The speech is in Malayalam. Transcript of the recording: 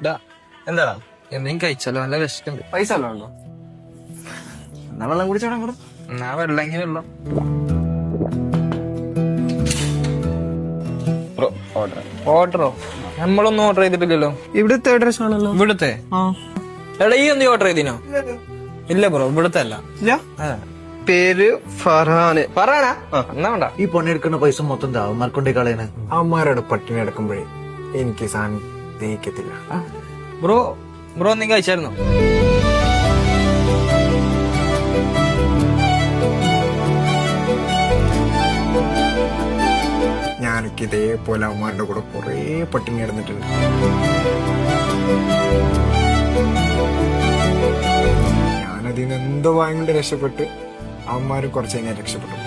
എന്താ എന്തെങ്കിലും കഴിച്ചാലോ? നല്ല വിശക്കുണ്ട്. പൈസ വല്ലതും ഉണ്ടോ? എന്നാ വെള്ളം കുടിച്ചോടാ കൂടെ. എന്നാ വെള്ളെങ്കിൽ വെള്ളം. ഓർഡറോ? നമ്മളൊന്നും ഓർഡർ ചെയ്തിട്ടില്ലല്ലോ. ഇവിടുത്തെ അഡ്രസ് ആണല്ലോ. ഇവിടുത്തെ എടാ ഈ ഒന്നും ഓർഡർ ചെയ്തിനോ? ഇല്ല ബ്രോ, ഇവിടുത്തെ അല്ല. പേര് ഫർഹാന്. പറയാനാ എന്നാ വേണ്ട. ഈ പണിയെടുക്കുന്ന പൈസ മൊത്തം അവന്മാർക്കൊണ്ടേ കളയണേ. അവന്മാരോട് പട്ടിണി എടുക്കുമ്പോഴേ എനിക്ക് സാധനം ദഹിക്കത്തില്ല. ബ്രോ എന്തെങ്കിലും കഴിച്ചായിരുന്നോ? ഞാനൊക്കെ ഇതേപോലെ അവന്മാരുടെ കൂടെ കുറേ പട്ടിണി കിടന്നിട്ടുണ്ട്. ഞാനതിൽ നിന്ന് എന്തോ വാങ്ങിട്ട് രക്ഷപ്പെട്ട് അവന്മാരും കുറച്ച് കഴിഞ്ഞാൽ രക്ഷപ്പെട്ടു.